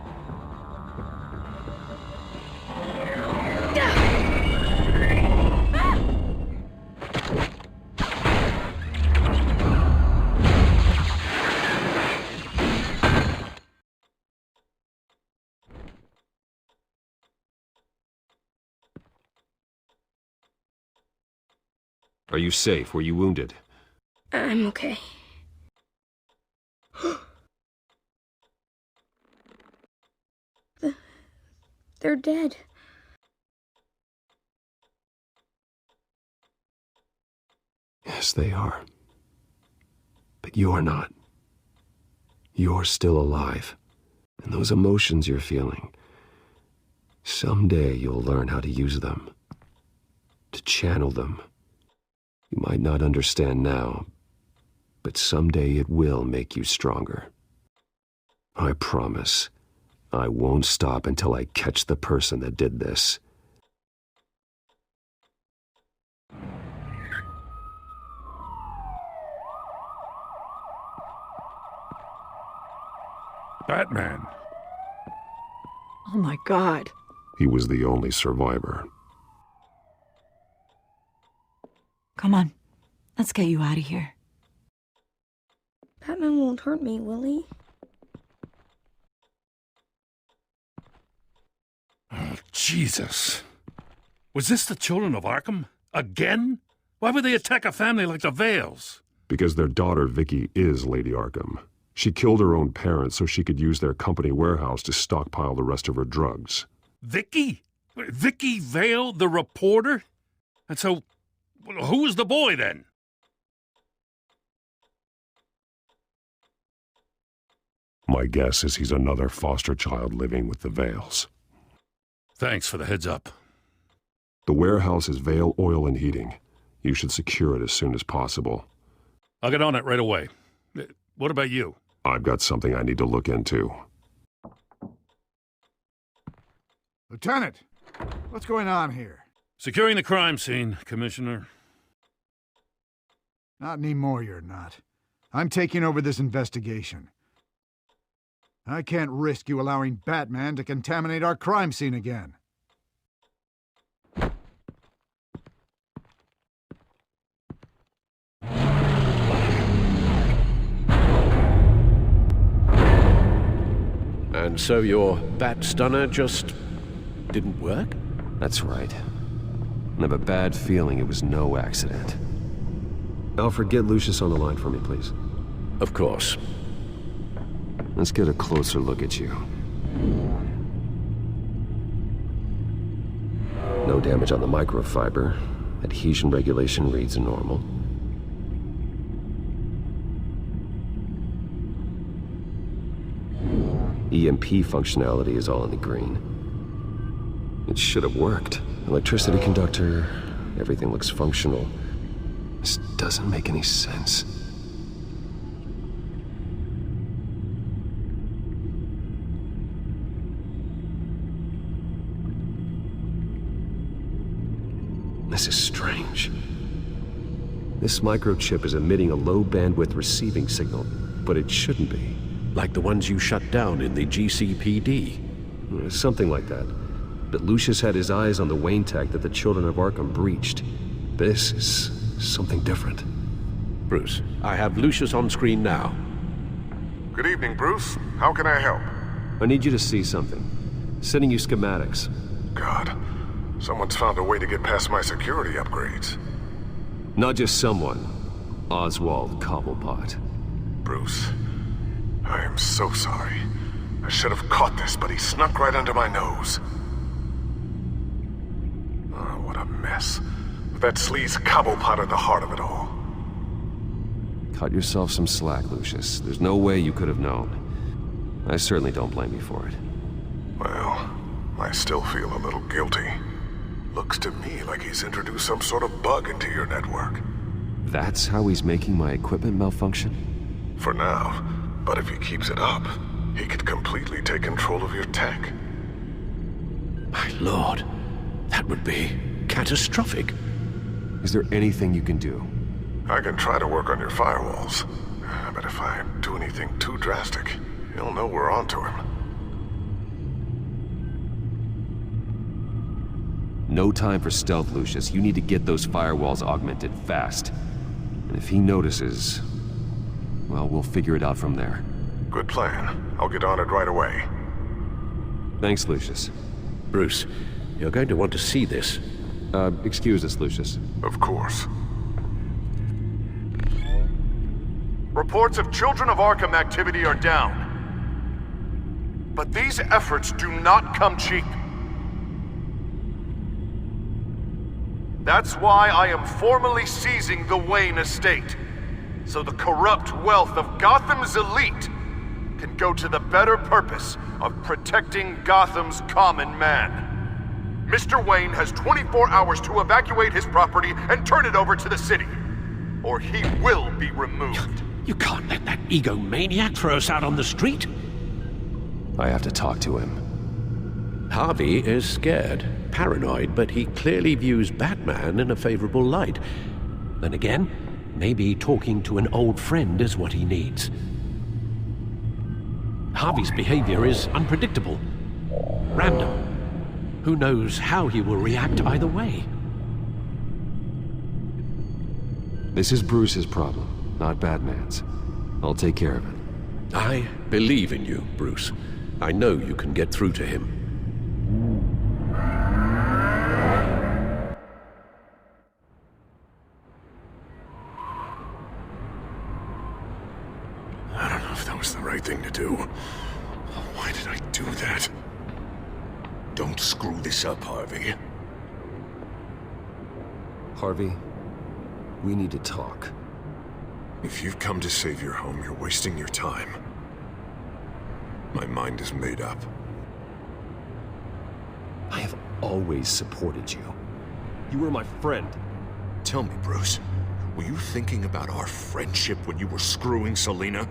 Are you safe? Were you wounded? I'm okay. They're dead. Yes, they are. But you're not. You're still alive. And those emotions you're feeling, someday you'll learn how to use them. To channel them. You might not understand now, but someday it will make you stronger. I promise, I won't stop until I catch the person that did this. Batman. Oh my God. He was the only survivor. Come on, let's get you out of here. Batman won't hurt me, will he? Oh, Jesus. Was this the children of Arkham? Again? Why would they attack a family like the Vales? Because their daughter, Vicky, is Lady Arkham. She killed her own parents so she could use their company warehouse to stockpile the rest of her drugs. Vicky? Vicky Vale, the reporter? And so, who was the boy then? My guess is he's another foster child living with the Vales. Thanks for the heads up. The warehouse is Vale Oil and Heating. You should secure it as soon as possible. I'll get on it right away. What about you? I've got something I need to look into. Lieutenant, what's going on here? Securing the crime scene, Commissioner. Not anymore, you're not. I'm taking over this investigation. I can't risk you allowing Batman to contaminate our crime scene again. And so your bat stunner just didn't work? That's right. I have a bad feeling it was no accident. Alfred, get Lucius on the line for me, please. Of course. Let's get a closer look at you. No damage on the microfiber. Adhesion regulation reads normal. EMP functionality is all in the green. It should have worked. Electricity conductor, everything looks functional. This doesn't make any sense. This is strange. This microchip is emitting a low-bandwidth receiving signal, but it shouldn't be. Like the ones you shut down in the GCPD? Something like that. But Lucius had his eyes on the Wayne tech that the Children of Arkham breached. This is something different. Bruce, I have Lucius on screen now. Good evening, Bruce. How can I help? I need you to see something. Sending you schematics. God, someone's found a way to get past my security upgrades. Not just someone. Oswald Cobblepot. Bruce, I am so sorry. I should have caught this, but he snuck right under my nose. Oh, what a mess. With that sleaze Cobblepot at the heart of it all. Cut yourself some slack, Lucius. There's no way you could have known. I certainly don't blame you for it. Well, I still feel a little guilty. Looks to me like he's introduced some sort of bug into your network. That's how he's making my equipment malfunction? For now. But if he keeps it up, he could completely take control of your tech. My lord, that would be catastrophic. Is there anything you can do? I can try to work on your firewalls. But if I do anything too drastic, he'll know we're onto him. No time for stealth, Lucius. You need to get those firewalls augmented fast. And if he notices, well, we'll figure it out from there. Good plan. I'll get on it right away. Thanks, Lucius. Bruce, you're going to want to see this. Excuse us, Lucius. Of course. Reports of Children of Arkham activity are down. But these efforts do not come cheap. That's why I am formally seizing the Wayne estate, so the corrupt wealth of Gotham's elite can go to the better purpose of protecting Gotham's common man. Mr. Wayne has 24 hours to evacuate his property and turn it over to the city, or he will be removed. You can't let that egomaniac throw us out on the street. I have to talk to him. Harvey is scared, paranoid, but he clearly views Batman in a favorable light. Then again, maybe talking to an old friend is what he needs. Harvey's behavior is unpredictable, random. Who knows how he will react either way? This is Bruce's problem, not Batman's. I'll take care of it. I believe in you, Bruce. I know you can get through to him. I don't know if that was the right thing to do. Why did I do that? Don't screw this up, Harvey. Harvey, we need to talk. If you've come to save your home, you're wasting your time. My mind is made up. I have always supported you. You were my friend. Tell me, Bruce, were you thinking about our friendship when you were screwing Selina?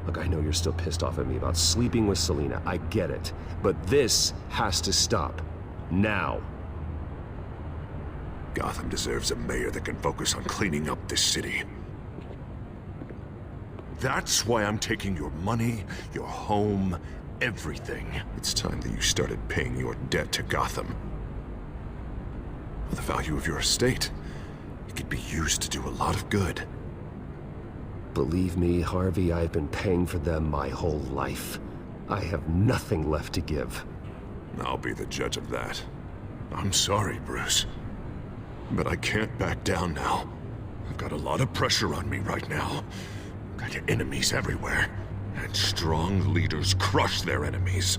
Look, I know you're still pissed off at me about sleeping with Selina. I get it. But this has to stop. Now. Gotham deserves a mayor that can focus on cleaning up this city. That's why I'm taking your money, your home, everything. It's time that you started paying your debt to Gotham. For the value of your estate, it could be used to do a lot of good. Believe me, Harvey, I've been paying for them my whole life. I have nothing left to give. I'll be the judge of that. I'm sorry, Bruce. But I can't back down now. I've got a lot of pressure on me right now. Got enemies everywhere. And strong leaders crush their enemies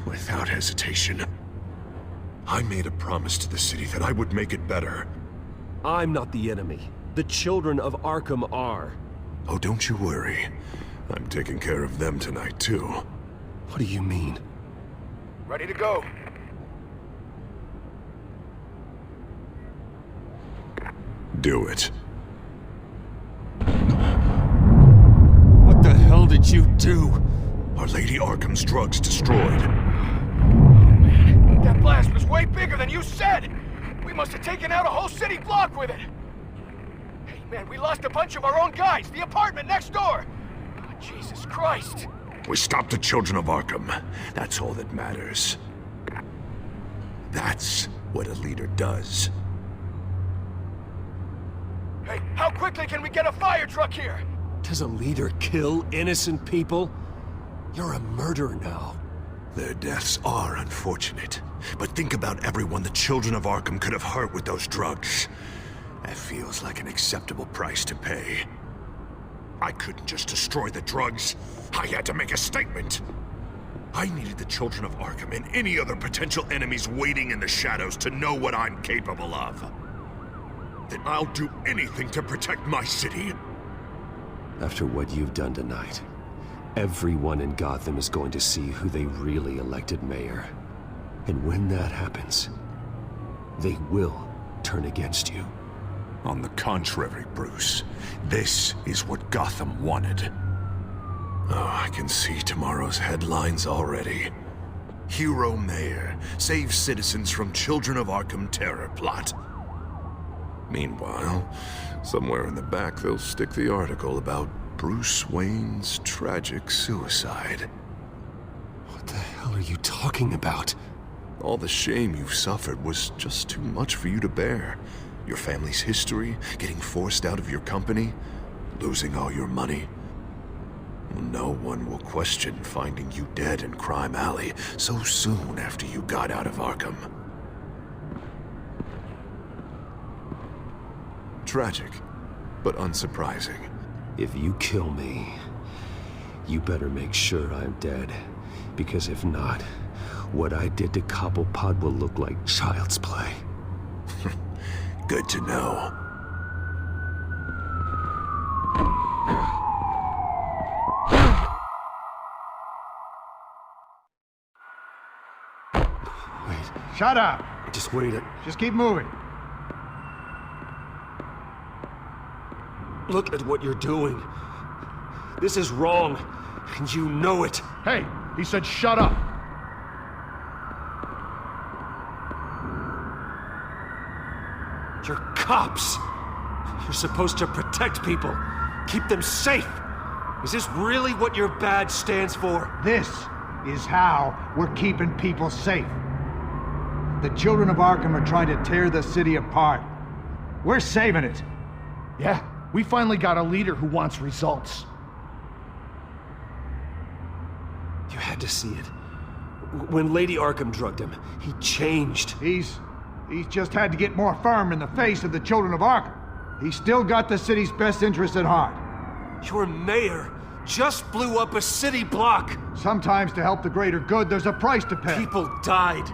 without hesitation. I made a promise to the city that I would make it better. I'm not the enemy. The children of Arkham are. Oh, don't you worry. I'm taking care of them tonight, too. What do you mean? Ready to go. Do it. What the hell did you do? Our Lady Arkham's drugs destroyed. That blast was way bigger than you said! We must have taken out a whole city block with it! Hey man, we lost a bunch of our own guys! The apartment next door! Oh, Jesus Christ! We stopped the children of Arkham. That's all that matters. That's what a leader does. Hey, how quickly can we get a fire truck here? Does a leader kill innocent people? You're a murderer now. Their deaths are unfortunate. But think about everyone the children of Arkham could have hurt with those drugs. That feels like an acceptable price to pay. I couldn't just destroy the drugs. I had to make a statement. I needed the children of Arkham and any other potential enemies waiting in the shadows to know what I'm capable of. Then I'll do anything to protect my city. After what you've done tonight, everyone in Gotham is going to see who they really elected mayor. And when that happens, they will turn against you. On the contrary, Bruce, this is what Gotham wanted. Oh, I can see tomorrow's headlines already. Hero Mayor saves citizens from Children of Arkham terror plot. Meanwhile, somewhere in the back they'll stick the article about Bruce Wayne's tragic suicide. What the hell are you talking about? All the shame you've suffered was just too much for you to bear. Your family's history, getting forced out of your company, losing all your money. No one will question finding you dead in Crime Alley so soon after you got out of Arkham. Tragic, but unsurprising. If you kill me, you better make sure I'm dead. Because if not, what I did to Cobblepot will look like child's play. Good to know. Wait. Shut up! Just wait. Just keep moving. Look at what you're doing. This is wrong, and you know it. Hey, he said shut up. You're cops. You're supposed to protect people, keep them safe. Is this really what your badge stands for? This is how we're keeping people safe. The children of Arkham are trying to tear the city apart. We're saving it. Yeah, we finally got a leader who wants results. You had to see it. When Lady Arkham drugged him, he changed. He's just had to get more firm in the face of the children of Arkham. He's still got the city's best interests at heart. Your mayor just blew up a city block. Sometimes to help the greater good, there's a price to pay. People died.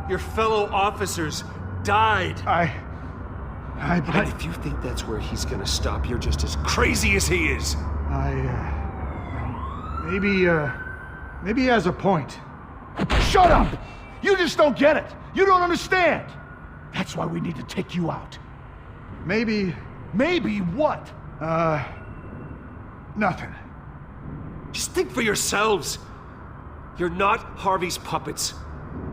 Your fellow officers died. And if you think that's where he's gonna stop, you're just as crazy as he is. Maybe he has a point. Shut up! You just don't get it! You don't understand! That's why we need to take you out. Maybe... Maybe what? Nothing. Just think for yourselves. You're not Harvey's puppets.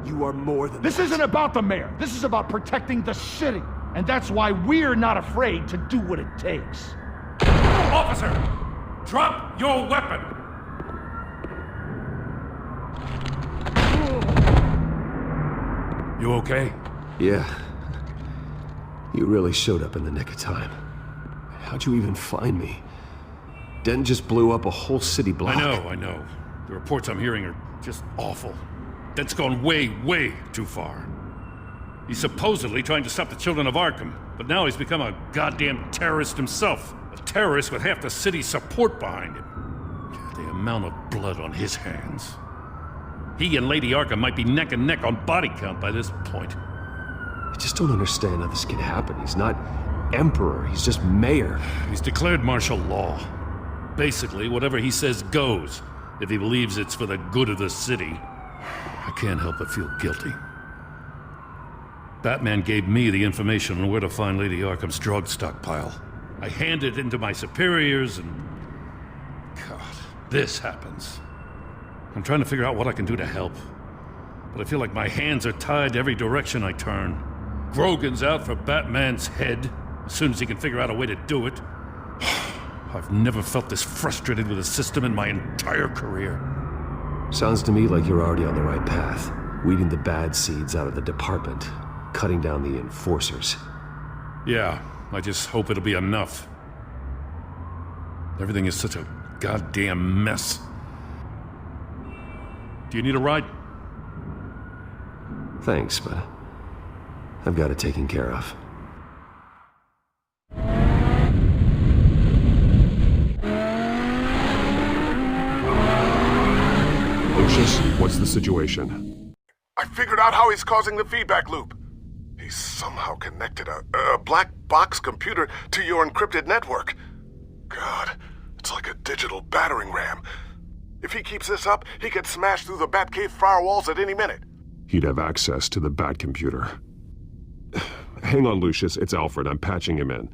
You are more than This isn't about the mayor. This is about protecting the city. And that's why we're not afraid to do what it takes. Officer! Drop your weapon! You okay? Yeah. You really showed up in the nick of time. How'd you even find me? Denton just blew up a whole city block. I know. The reports I'm hearing are just awful. That's gone way, way too far. He's supposedly trying to stop the children of Arkham, but now he's become a goddamn terrorist himself. A terrorist with half the city's support behind him. The amount of blood on his hands. He and Lady Arkham might be neck and neck on body count by this point. I just don't understand how this can happen. He's not emperor, he's just mayor. He's declared martial law. Basically, whatever he says goes, if he believes it's for the good of the city. I can't help but feel guilty. Batman gave me the information on where to find Lady Arkham's drug stockpile. I handed it into my superiors and... God, this happens. I'm trying to figure out what I can do to help. But I feel like my hands are tied every direction I turn. Grogan's out for Batman's head, as soon as he can figure out a way to do it. I've never felt this frustrated with the system in my entire career. Sounds to me like you're already on the right path. Weeding the bad seeds out of the department. Cutting down the enforcers. Yeah, I just hope it'll be enough. Everything is such a goddamn mess. Do you need a ride? Thanks, but I've got it taken care of. Lucius, what's the situation? I figured out how he's causing the feedback loop. He's somehow connected a black box computer to your encrypted network. God, it's like a digital battering ram. If he keeps this up, he could smash through the Batcave firewalls at any minute. He'd have access to the Bat computer. Hang on, Lucius. It's Alfred. I'm patching him in.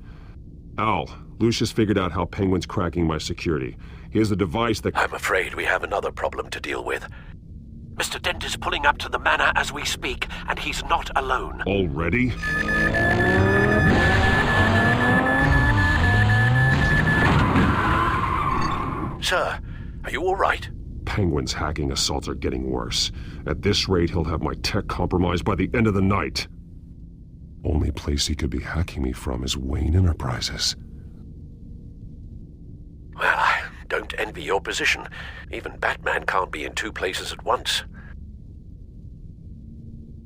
Al, Lucius figured out how Penguin's cracking my security. He has a device that... I'm afraid we have another problem to deal with. Mr. Dent is pulling up to the manor as we speak, and he's not alone. Already? Sir, are you all right? Penguin's hacking assaults are getting worse. At this rate, he'll have my tech compromised by the end of the night. Only place he could be hacking me from is Wayne Enterprises. Well, I don't envy your position. Even Batman can't be in two places at once.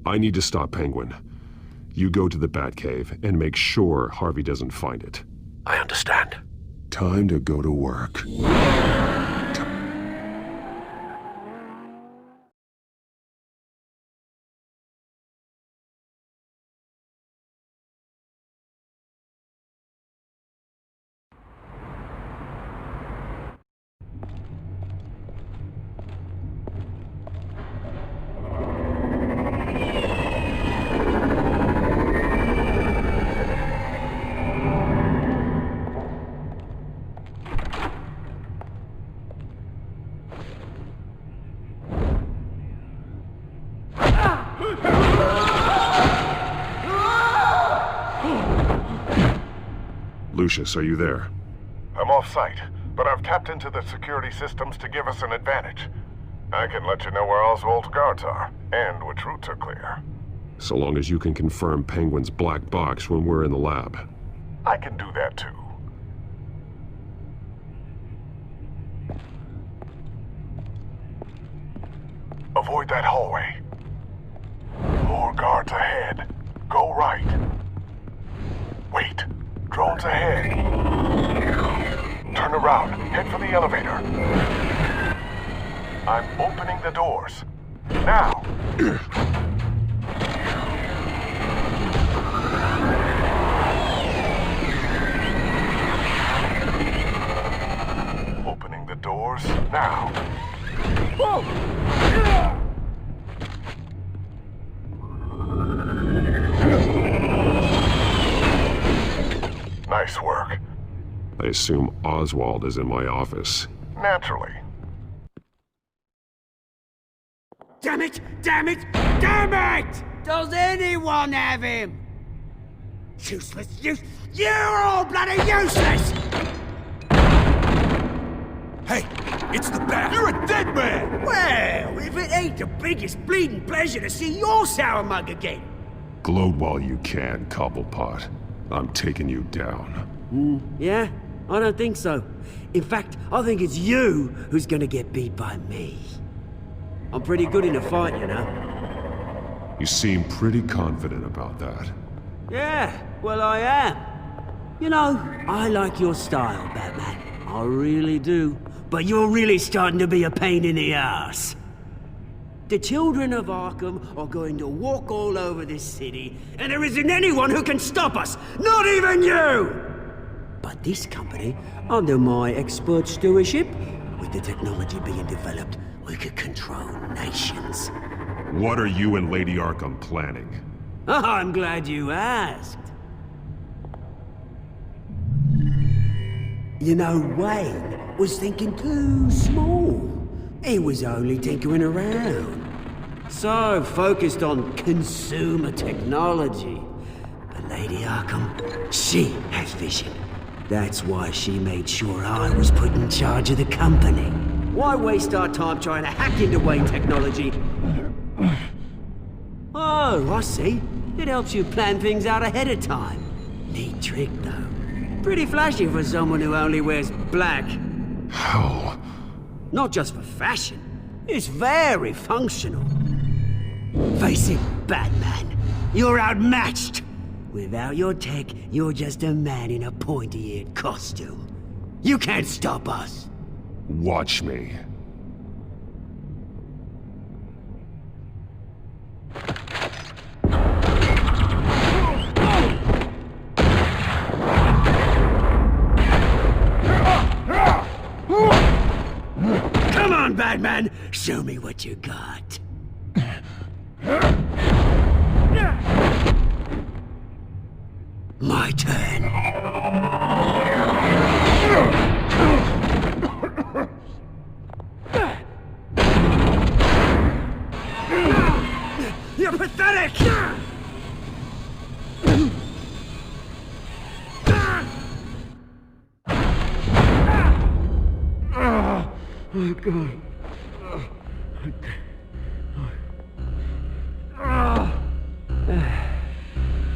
I need to stop Penguin. You go to the Batcave and make sure Harvey doesn't find it. I understand. Time to go to work. Lucius, are you there? I'm off-site, but I've tapped into the security systems to give us an advantage. I can let you know where Oswald's guards are, and which routes are clear. So long as you can confirm Penguin's black box when we're in the lab. I can do that too. Avoid that hallway. More guards ahead. Go right. Wait. Drones ahead. Turn around. Head for the elevator. I'm opening the doors. Now! Opening the doors now. Whoa! I assume Oswald is in my office. Naturally. Damn it! Damn it! Damn it! Does anyone have him? Useless, you're all bloody useless! Hey, it's the Bat! You're a dead man! Well, if it ain't the biggest bleeding pleasure to see your sour mug again. Gloat while you can, Cobblepot. I'm taking you down. Yeah? I don't think so. In fact, I think it's you who's gonna get beat by me. I'm pretty good in a fight, you know. You seem pretty confident about that. Yeah, well I am. You know, I like your style, Batman. I really do. But you're really starting to be a pain in the ass. The children of Arkham are going to walk all over this city, and there isn't anyone who can stop us! Not even you! But this company, under my expert stewardship, with the technology being developed, we could control nations. What are you and Lady Arkham planning? I'm glad you asked. You know, Wayne was thinking too small. He was only tinkering around. So focused on consumer technology. But Lady Arkham, she has vision. That's why she made sure I was put in charge of the company. Why waste our time trying to hack into Wayne technology? Oh, I see. It helps you plan things out ahead of time. Neat trick, though. Pretty flashy for someone who only wears black. How? Not just for fashion. It's very functional. Face it, Batman. You're outmatched. Without your tech, you're just a man in a pointy-eared costume. You can't stop us. Watch me. Come on, Batman! Show me what you got. My turn. You're pathetic! Oh, God.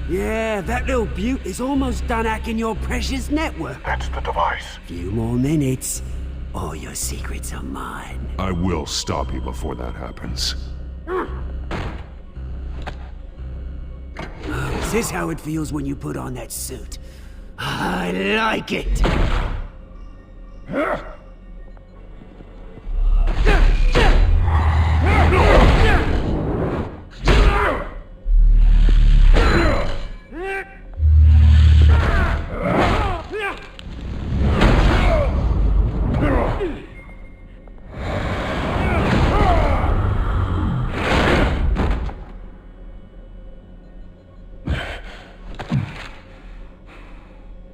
Yeah, that little beaut is almost done hacking your precious network. That's the device. Few more minutes, all your secrets are mine. I will stop you before that happens. Oh, is this how it feels when you put on that suit? I like it!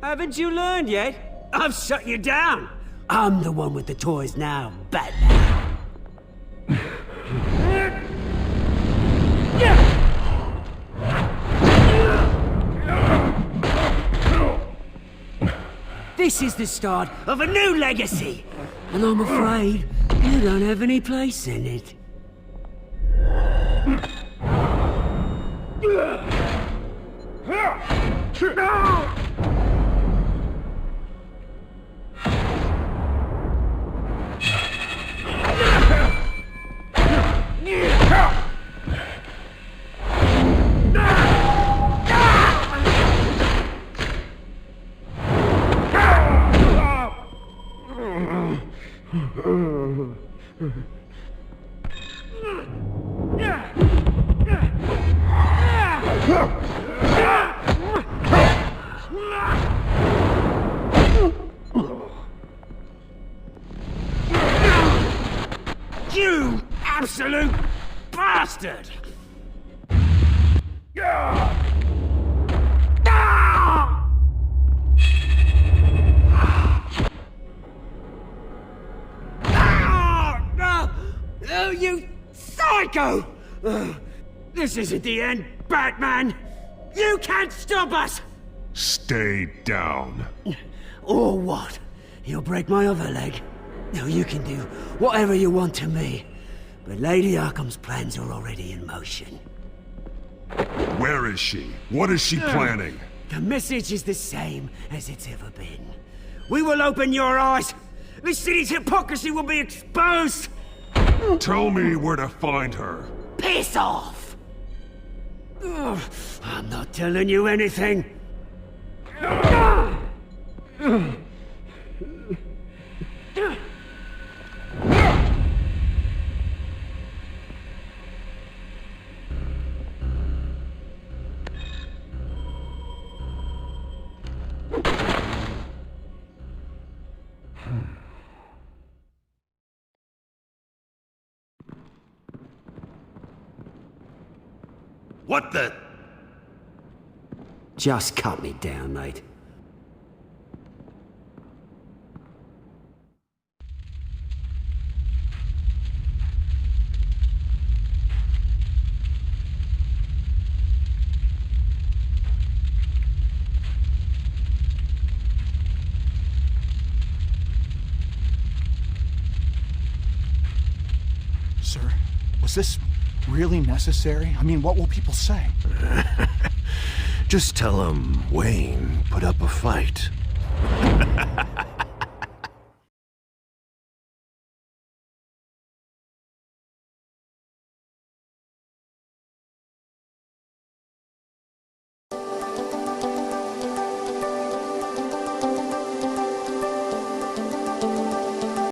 Haven't you learned yet? I've shut you down. I'm the one with the toys now, Batman. This is the start of a new legacy, and I'm afraid you don't have any place in it. You absolute bastard! you psycho! This isn't the end, Batman! You can't stop us! Stay down. Or what? You'll break my other leg? No, you can do whatever you want to me. But Lady Arkham's plans are already in motion. Where is she? What is she planning? The message is the same as it's ever been. We will open your eyes! The city's hypocrisy will be exposed! Tell me where to find her. Piss off! Ugh, I'm not telling you anything. What the? Just cut me down, mate. Sir, was this really necessary? I mean, what will people say? Just tell them Wayne put up a fight.